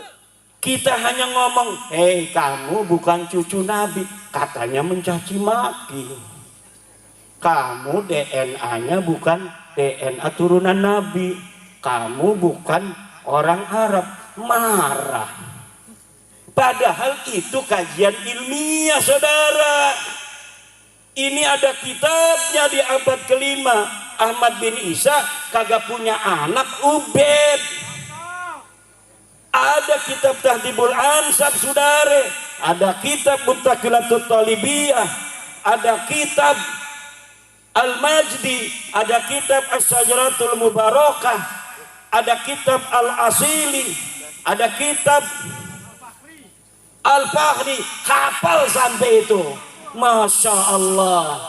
[SPEAKER 4] Kita hanya ngomong, hei kamu bukan cucu Nabi, katanya mencaci maki. Kamu DNA-nya bukan DNA turunan Nabi, kamu bukan orang Arab, marah. Padahal itu kajian ilmiah saudara. Ini ada kitabnya di abad kelima. Ahmad bin Isa kagak punya anak, Ubed. Ada kitab Tahdhibul Ansab saudara. Ada kitab Mutaqilatut Talibiyah. Ada kitab Al-Majdi. Ada kitab As-Sajaratul Mubarakah. Ada kitab Al-Asili. Ada kitab Al-Fakhri. Hafal sampai itu. Masya Allah.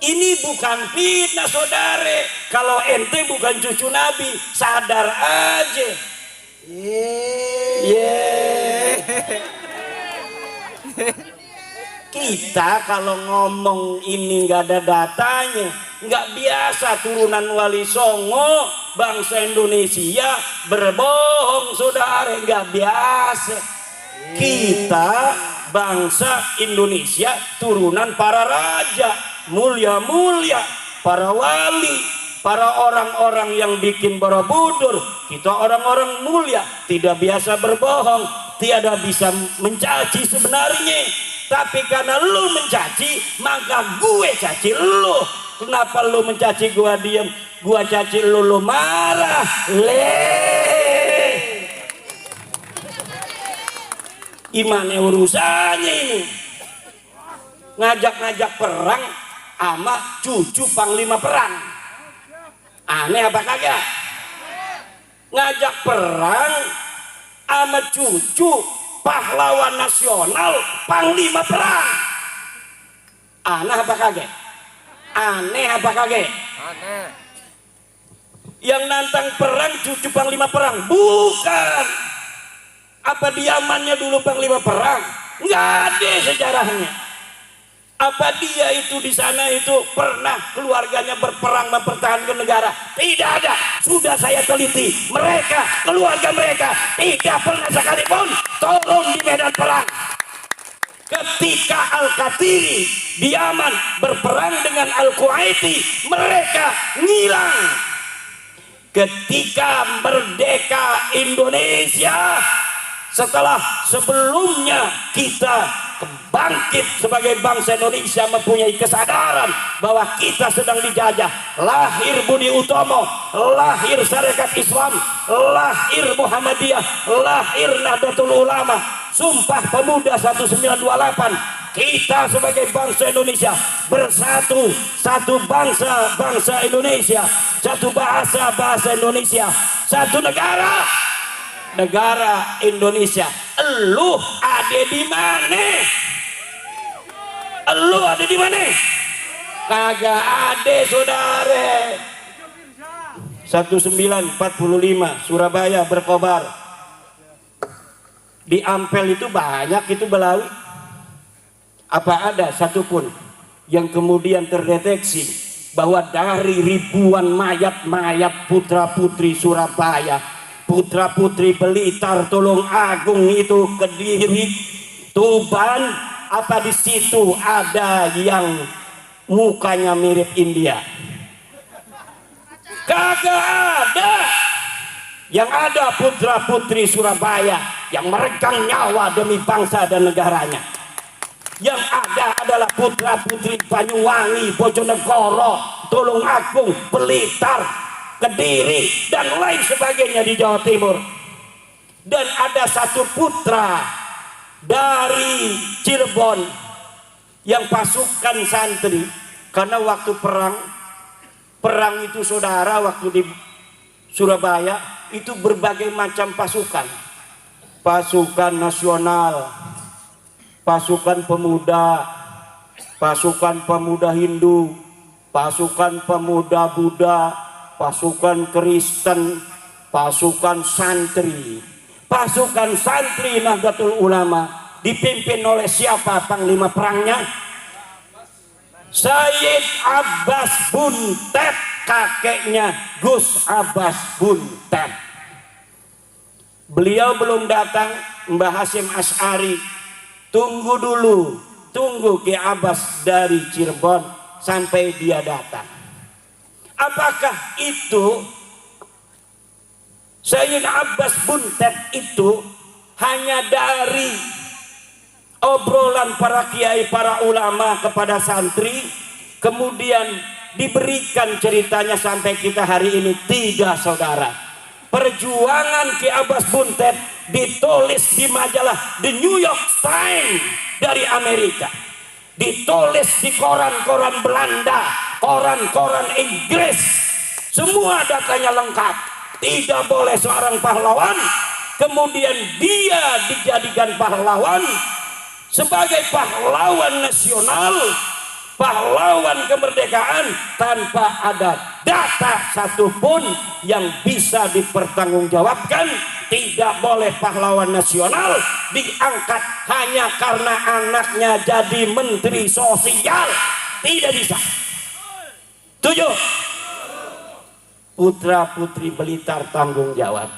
[SPEAKER 4] Ini bukan fitnah saudara. Kalau ente bukan cucu Nabi, sadar aja. Kita kalau ngomong ini nggak ada datanya, nggak biasa turunan Wali Songo, bangsa Indonesia berbohong saudara, nggak biasa. Kita bangsa Indonesia turunan para raja mulia-mulia, para wali, para orang-orang yang bikin Borobudur. Kita orang-orang mulia, tidak biasa berbohong, tiada bisa mencaci sebenarnya. Tapi karena lu mencaci, maka gue caci lu. Kenapa lu mencaci gua diam, gua caci lu marah? Gimana urusannya ini? Ngajak-ngajak perang sama cucu panglima perang. Aneh apa kagak? Ngajak perang sama cucu pahlawan nasional panglima perang. Aneh apa kagak? Aneh apa kagak?
[SPEAKER 3] Aneh.
[SPEAKER 4] Yang nantang perang cucu panglima perang? Bukan. Apa diamannya dulu panglima perang? Nggak ada sejarahnya. Apa dia itu di sana itu pernah keluarganya berperang mempertahankan negara? Tidak ada. Sudah saya teliti. Mereka, keluarga mereka tidak pernah sekalipun turun di medan perang. Ketika Al-Qatiri di Yaman berperang dengan Al-Quaiti, mereka ngilang. Ketika merdeka Indonesia, setelah sebelumnya kita bangkit sebagai bangsa Indonesia, mempunyai kesadaran bahwa kita sedang dijajah. Lahir Budi Utomo, lahir Syarikat Islam, lahir Muhammadiyah, lahir Nahdlatul Ulama, Sumpah Pemuda 1928. Kita sebagai bangsa Indonesia bersatu, satu bangsa, bangsa Indonesia, satu bahasa, bahasa Indonesia, satu negara, negara Indonesia. Elu ada di mana? Elu ada di mana? Kagak ada, saudara. 1945 Surabaya berkobar. Di Ampel itu banyak itu Belawi. Apa ada satupun yang kemudian terdeteksi bahwa dari ribuan mayat-mayat putra-putri Surabaya, putra-putri Blitar, Tulung Agung, itu Kediri, Tuban, apa di situ ada yang mukanya mirip India? Kagak ada. Yang ada putra-putri Surabaya yang meregang nyawa demi bangsa dan negaranya. Yang ada adalah putra-putri Banyuwangi, Bojonegoro, Tulung Agung, Blitar, Kediri, dan lain sebagainya di Jawa Timur. Dan ada satu putra dari Cirebon yang pasukan santri, karena waktu perang itu saudara, waktu di Surabaya itu berbagai macam pasukan, pasukan nasional, pasukan pemuda, pasukan pemuda Hindu, pasukan pemuda Buddha, pasukan Kristen, pasukan santri. Pasukan santri Nahdlatul Ulama dipimpin oleh siapa panglima perangnya? Sayyid Abbas Buntet, kakeknya Gus Abbas Buntet. Beliau belum datang, Mbah Hasyim Asy'ari. Tunggu dulu, tunggu Ki Abbas dari Cirebon sampai dia datang. Apakah itu Sayyid Abbas Buntet itu hanya dari obrolan para kiai, para ulama kepada santri, kemudian diberikan ceritanya sampai kita hari ini? Tidak, saudara. Perjuangan Ki Abbas Buntet ditulis di majalah The New York Times dari Amerika, ditulis di koran-koran Belanda, koran-koran Inggris, semua datanya lengkap. Tidak boleh seorang pahlawan kemudian dia dijadikan pahlawan sebagai pahlawan nasional, pahlawan kemerdekaan tanpa ada data satupun yang bisa dipertanggungjawabkan. Tidak boleh pahlawan nasional diangkat hanya karena anaknya jadi menteri sosial. Tidak bisa. Tujuh, putra putri Blitar tanggung jawab.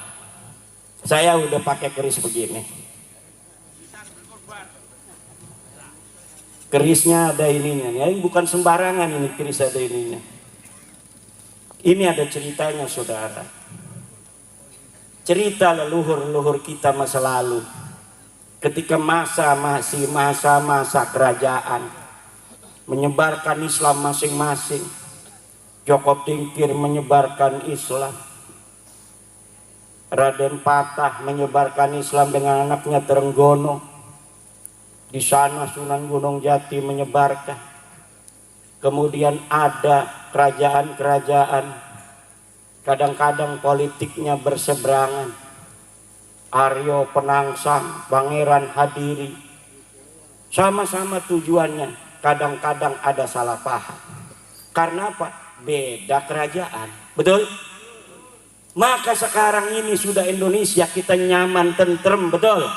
[SPEAKER 4] Saya udah pakai keris begini. Kerisnya ada ininya, ya, bukan sembarangan ini keris, ada ininya. Ini ada ceritanya, saudara. Cerita leluhur-leluhur kita masa lalu. Ketika masih masa kerajaan, menyebarkan Islam masing-masing. Joko Tingkir menyebarkan Islam. Raden Patah menyebarkan Islam dengan anaknya Trenggono. Di sana Sunan Gunung Jati menyebarkan. Kemudian ada kerajaan-kerajaan, kadang-kadang politiknya berseberangan. Aryo Penangsang, Pangeran Hadiri, sama-sama tujuannya, kadang-kadang ada salah paham. Karena apa? Beda kerajaan, betul? Maka sekarang ini sudah Indonesia kita nyaman, tentrem, betul?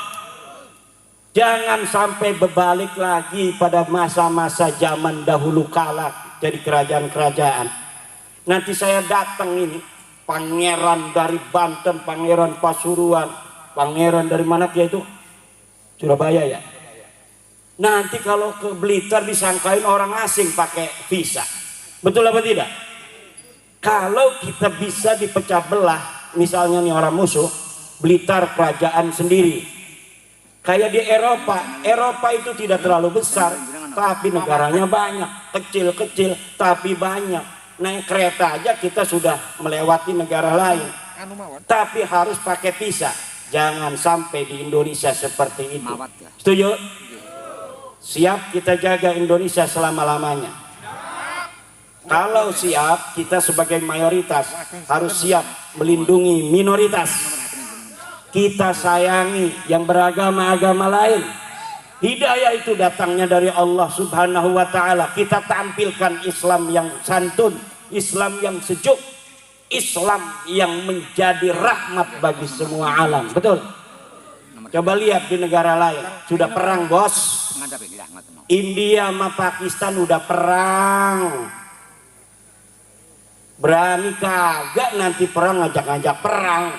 [SPEAKER 4] Jangan sampai berbalik lagi pada masa-masa zaman dahulu kala jadi kerajaan-kerajaan. Nanti saya datang ini, pangeran dari Banten, pangeran Pasuruan, pangeran dari mana dia itu? Surabaya ya. Nanti kalau ke Blitar disangkain orang asing pakai visa. Betul apa tidak? Kalau kita bisa dipecah belah, misalnya nih orang musuh, Blitar kerajaan sendiri, Kayak di Eropa, Eropa itu tidak terlalu besar, tapi negaranya banyak, kecil-kecil tapi banyak. Naik kereta aja kita sudah melewati negara lain, tapi harus pakai visa. Jangan sampai di Indonesia seperti itu. Setuju? Siap kita jaga Indonesia selama-lamanya. Kalau siap, kita sebagai mayoritas harus siap melindungi minoritas. Kita sayangi yang beragama-agama lain. Hidayah itu datangnya dari Allah Subhanahu wa ta'ala. Kita tampilkan Islam yang santun, Islam yang sejuk, Islam yang menjadi rahmat bagi semua alam. Betul? Coba lihat di negara lain, sudah perang bos. India sama Pakistan udah perang. Berani kagak nanti perang ngajak-ngajak perang.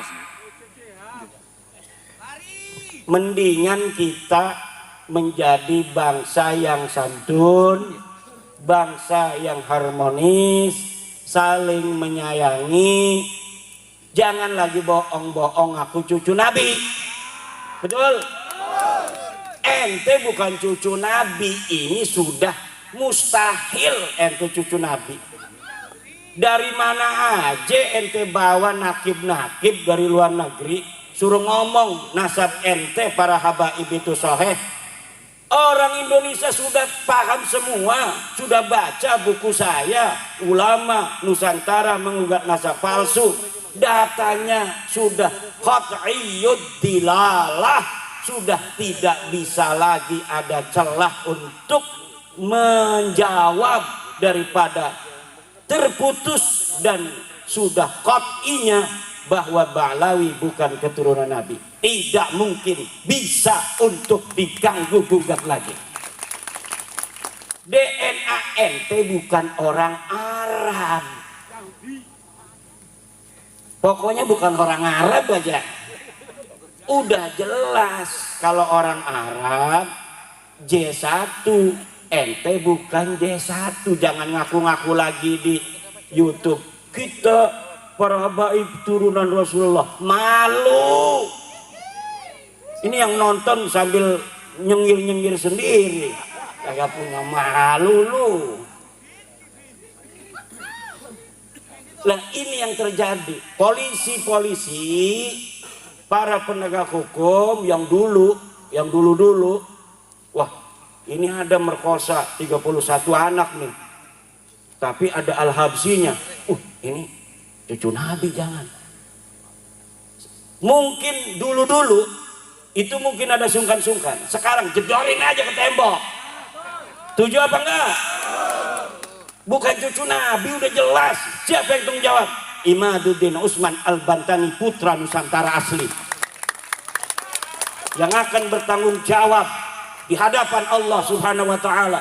[SPEAKER 4] Mendingan kita menjadi bangsa yang santun, bangsa yang harmonis, saling menyayangi. Jangan lagi bohong-bohong aku cucu Nabi. Betul? Ente bukan cucu Nabi, ini sudah mustahil ente cucu Nabi. Dari mana aja ente bawa nakib-nakib dari luar negeri, suruh ngomong nasab ente para habaib itu sahih. Orang Indonesia sudah paham semua, sudah baca buku saya, ulama Nusantara mengugat nasab palsu. Datanya sudah qat'iyyud dilalah, sudah tidak bisa lagi ada celah untuk menjawab daripada terputus, dan sudah qat'inya bahwa Ba'lawi bukan keturunan Nabi. Tidak mungkin bisa untuk diganggu gugat lagi. DNA ente bukan orang Arab. Pokoknya bukan orang Arab aja. Udah jelas kalau orang Arab J1, ente bukan J1. Jangan ngaku-ngaku lagi di YouTube. Kita para habaib turunan Rasulullah. Malu. Ini yang nonton sambil nyengir-nyengir sendiri. Kagak punya malu lu. Nah ini yang terjadi. Polisi-polisi, para penegak hukum yang dulu-dulu, wah ini ada merkosa 31 anak nih. Tapi ada al-habsinya. Ini cucu Nabi, jangan. Mungkin dulu-dulu itu mungkin ada sungkan-sungkan. Sekarang jedorin aja ke tembok. Tujuh apa enggak? Bukan cucu Nabi, udah jelas. Siapa yang tanggung jawab? Imaduddin Usman Al-Bantani, putra Nusantara asli, yang akan bertanggung jawab di hadapan Allah Subhanahu wa ta'ala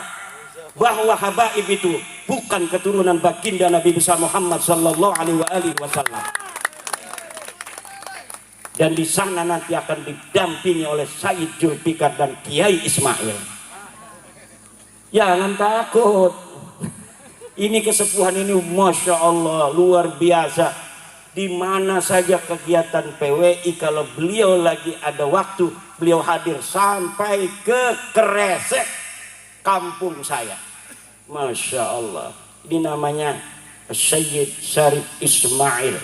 [SPEAKER 4] bahwa habaib itu bukan keturunan baginda Nabi besar Muhammad sallallahu alaihi wasallam. Dan di sana nanti akan didampingi oleh Sayyid Julfikar dan Kiai Ismail. Jangan takut. Ini kesepuhan ini Masya Allah luar biasa. Di mana saja kegiatan PWI, kalau beliau lagi ada waktu, beliau hadir sampai ke Kresek, kampung saya. Masya Allah. Ini namanya Sayyid Syarif Ismail,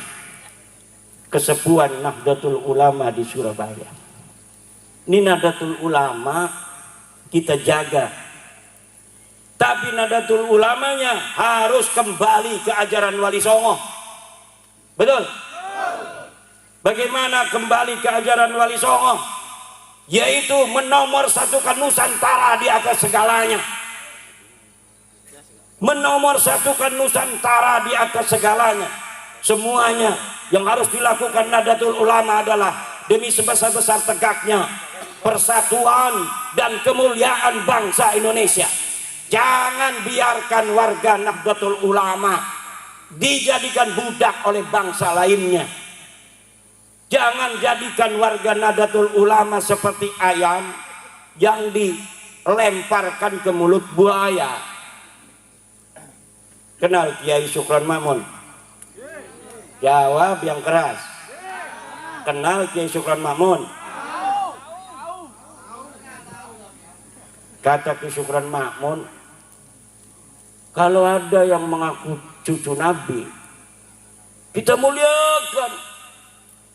[SPEAKER 4] kesepuhan Nahdlatul Ulama di Surabaya. Ini Nahdlatul Ulama kita jaga. Tapi Nahdlatul Ulamanya harus kembali ke ajaran Wali Songo. Betul? Bagaimana kembali ke ajaran Wali Songo? Yaitu menomorsatukan Nusantara di atas segalanya. Menomorsatukan Nusantara di atas segalanya. Semuanya yang harus dilakukan Nahdlatul Ulama adalah demi sebesar-besar tegaknya persatuan dan kemuliaan bangsa Indonesia. Jangan biarkan warga Nahdlatul Ulama dijadikan budak oleh bangsa lainnya. Jangan jadikan warga Nahdlatul Ulama seperti ayam yang dilemparkan ke mulut buaya. Kenal Kiai Syukron Mamun? Jawab yang keras. Kenal Kiai Syukron Mamun? Kata Ki Syukran Makmun, kalau ada yang mengaku cucu Nabi, kita muliakan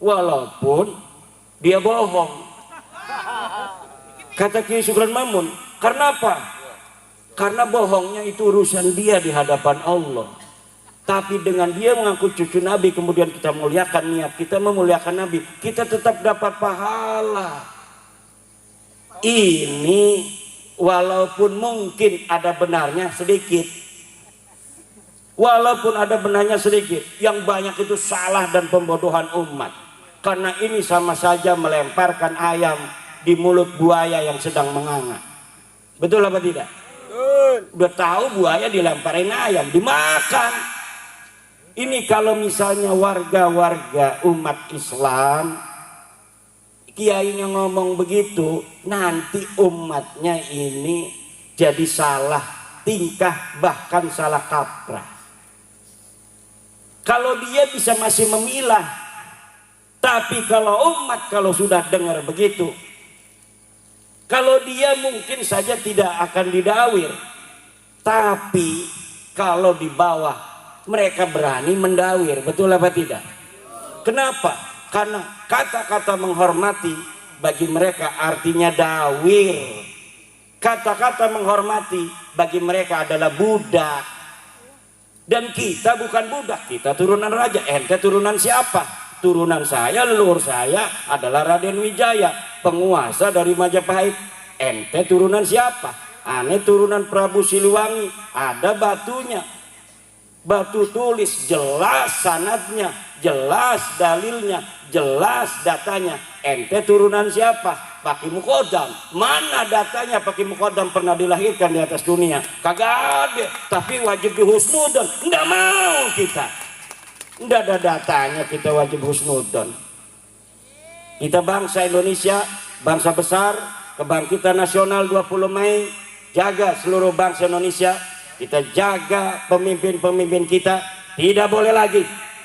[SPEAKER 4] walaupun dia bohong. Kata Ki Syukran Makmun, karena apa? Karena bohongnya itu urusan dia di hadapan Allah. Tapi dengan dia mengaku cucu Nabi, kemudian kita muliakan, niat kita memuliakan Nabi, kita tetap dapat pahala. Ini walaupun mungkin ada benarnya sedikit, walaupun ada benarnya sedikit, yang banyak itu salah dan pembodohan umat. Karena ini sama saja melemparkan ayam di mulut buaya yang sedang menganga. Betul apa tidak? Udah tahu buaya dilemparin ayam, dimakan. Ini kalau misalnya warga-warga umat Islam, kiainya ngomong begitu, nanti umatnya ini jadi salah tingkah, bahkan salah kaprah. Kalau dia bisa masih memilah, tapi kalau umat kalau sudah dengar begitu, kalau dia mungkin saja tidak akan didawir, tapi kalau di bawah mereka berani mendawir, betul apa tidak? Kenapa? Karena kata-kata menghormati bagi mereka artinya dawir. Kata-kata menghormati bagi mereka adalah budak. Dan kita bukan budak, kita turunan raja. Ente turunan siapa? Turunan saya, leluhur saya adalah Raden Wijaya, penguasa dari Majapahit. Ente turunan siapa? Ane turunan Prabu Siliwangi. Ada batunya, batu tulis, jelas sanadnya, jelas dalilnya, jelas datanya. Ente turunan siapa? Pak Ki Mukodam. Mana datanya Pak Ki Mukodam pernah dilahirkan di atas dunia? Kagak ada. Tapi wajib dihusnudon. Nggak mau kita. Nggak ada datanya, kita wajib husnudon. Kita bangsa Indonesia, bangsa besar, kebangkitan nasional 20 Mei. Jaga seluruh bangsa Indonesia. Kita jaga pemimpin-pemimpin kita. Tidak boleh lagi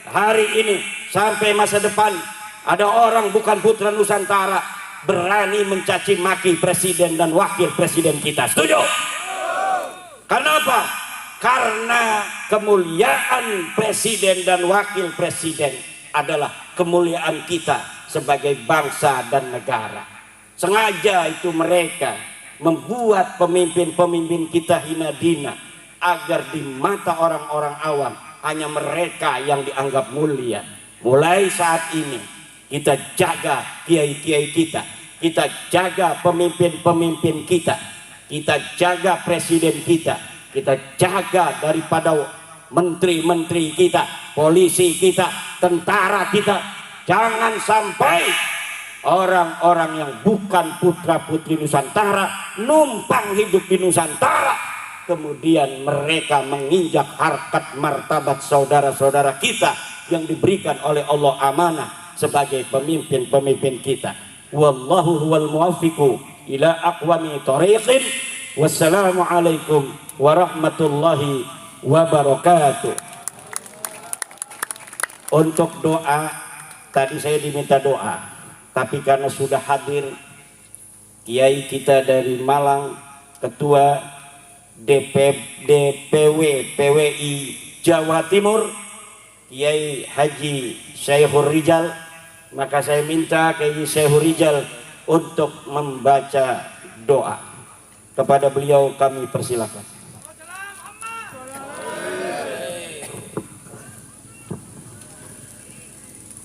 [SPEAKER 4] hari ini sampai masa depan ada orang bukan putra Nusantara berani mencaci maki presiden dan wakil presiden kita. Setuju? Karena apa? Karena kemuliaan presiden dan wakil presiden adalah kemuliaan kita sebagai bangsa dan negara. Sengaja itu mereka membuat pemimpin-pemimpin kita hina dina agar di mata orang-orang awam hanya mereka yang dianggap mulia. Mulai saat ini kita jaga kiai-kiai kita, kita jaga pemimpin-pemimpin kita, kita jaga presiden kita, kita jaga daripada menteri-menteri kita, polisi kita, tentara kita. Jangan sampai orang-orang yang bukan putra-putri Nusantara numpang hidup di Nusantara, kemudian mereka menginjak harkat martabat saudara-saudara kita yang diberikan oleh Allah amanah sebagai pemimpin-pemimpin kita. Wallahu huwal muwaffiqu ila aqwami thariqin. Wassalamualaikum warahmatullahi wabarakatuh. Untuk doa, tadi saya diminta doa, tapi karena sudah hadir kiai kita dari Malang, ketua DPW PWI Jawa Timur, Kiai Haji Syekhur Rijal, maka saya minta Kiai Syekhur Rijal untuk membaca doa. Kepada beliau kami persilakan.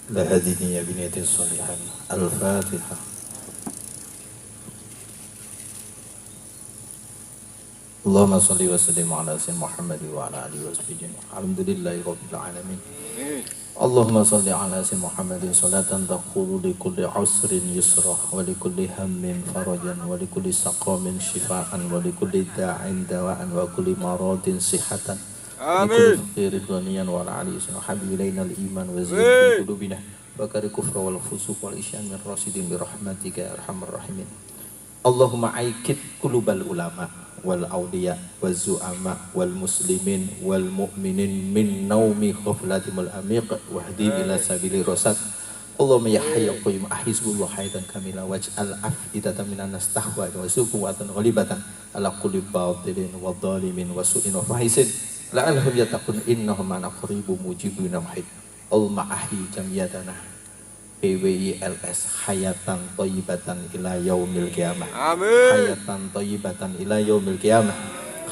[SPEAKER 5] La hadini ya biniyatin salihan. Al-Fatihah. Allahumma salli wa sallim ala sayyidina Muhammad wa ala alihi wa sahbihi. Alhamdulillahi rabbil alamin. Allahumma salli ala sayyidina Muhammad salatan taqulu li kulli usrin yusra wa li kulli hammin farajan wa li kulli saqamin shifaan wa li kulli da'in dawaan wa kulli maradin sihatan. Amin. Khairin ghaniyan wa ala alihi wa sahbihi ilaina al-iman wa zayyid qulubina wa kari kufra wal fusuq wal isyan min rasidin bi rahmatika ya arhamar rahimin. Allahumma aikid qulubal ulama wal awliya wal zu'ama wal muslimin wal mu'minin min naumi khuflatimul amiq wahdi ila sabili rosad Allahumma ya hayyu ya qayyum ahizbullah hayatan kamila waj'al af'idatan minan nas tahwa wa suquwatan ghalibatan ala kulli batilin wa dhalimin wa su'in wa fahisin la'allahum yattaqun innahum ana qaribun mujibun muhid. Allahumma ahyi jamiyatana PWILS hayatan thayyibatan ila yaumil qiyamah.
[SPEAKER 3] Amin.
[SPEAKER 5] Hayatan thayyibatan ila yaumil qiyamah.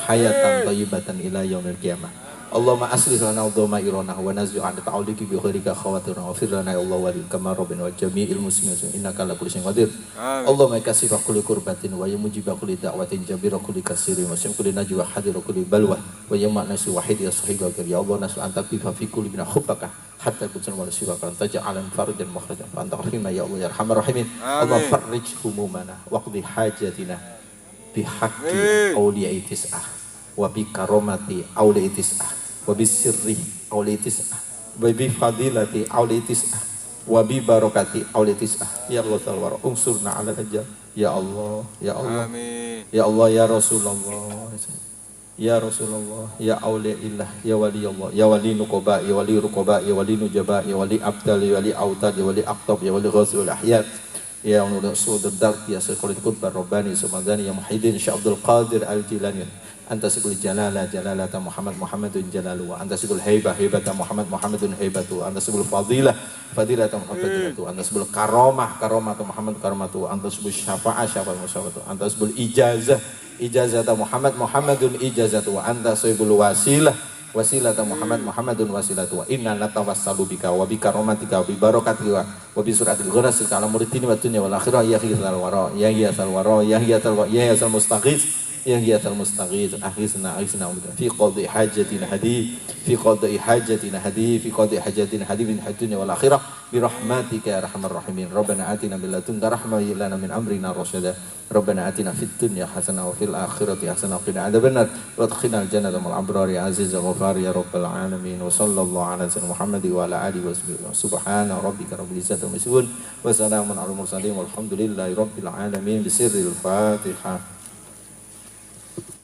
[SPEAKER 5] Hayatan thayyibatan ila yaumil qiyamah. Allahumma aslih lana dhamairana wa nazil an ta'alluqi bi khairika khawatirna wa fir lana ya Allah wa kama rabbina wa jami'il muslimin innaka ala kulli syai'in qadir. Allahumma kasifa kulli kurbatin wa mujiba kulli da'watin jabira kulli kasirin wa kulli najwa hadira kulli balwa wa yamma nasi wahid ya sahiba ya Allah nasu anta fi kulli min hubbaka hatta kuntum wa siwaka taj'alan farajan makhrajan wa anta rahimna ya Allah ya arhamar rahimin. Allah farrij humumana wa qdi hajatina bi haqqi awliya'i tis'ah wa bi karomati awliya'i tis'ah wa bi sirri awliya'i tis'ah wa bi fadilati awliya'i tis'ah wa bi barakati awliya'i tis'ah ya Allah ta'ala unsurna ala najah ya Allah ya Allah
[SPEAKER 3] Amin.
[SPEAKER 5] ya Allah ya Rasulullah ya Rasulullah ya awliyaillah ya wali Allah ya wali nuqaba ya wali ruqaba ya wali nujaba ya wali abdal ya wali autad ya wali aqtab ya wali ghazi wal ahya ya Allah sudar dar ya sekalian qutbar rabbani sumadani ya muhyiddin Syekh Abdul Qadir Al-Jilani anta sikul jalala jalalata Muhammadun jalalu wa anta sikul haibata Muhammadun haibatu anta sikul fadilata Muhammadatu anta sikul karomatu Muhammadun anta sikul syafa'atu anta sikul ijazata Muhammadun ijazatu wa anta sikul wasilata Muhammadun wasilatu wa inna natawassalu bika wa bi karomatika wa bi barakatika wa bi suratil ghurasil ala muridini wa dunya wal akhirah ya khizal wara ya hiyasal wara ya hiyasal mustaghis ya hiyatal mustaghith aghithna fi qadhi hajatina hadi fi qadhi hajatina min hadunya wal akhirah bi rahmatika ya arhamar rahimin. Rabbana atina min ladunka rahmah wa lana min amrina rasyada. Rabbana atina fid dunya hasanah wa fil akhirati hasanah wa qina adzabannar wa adkhilna al jannata ma'al abrar ya aziz ya ghafar ya rabbal alamin. Wa sallallahu ala sayyidina Muhammad wa ala alihi wa sahbihi. Subhana rabbika rabbil izzati amma yasifun wa salamun alal mursalin walhamdulillahi rabbil alamin. Bisirril Fatihah.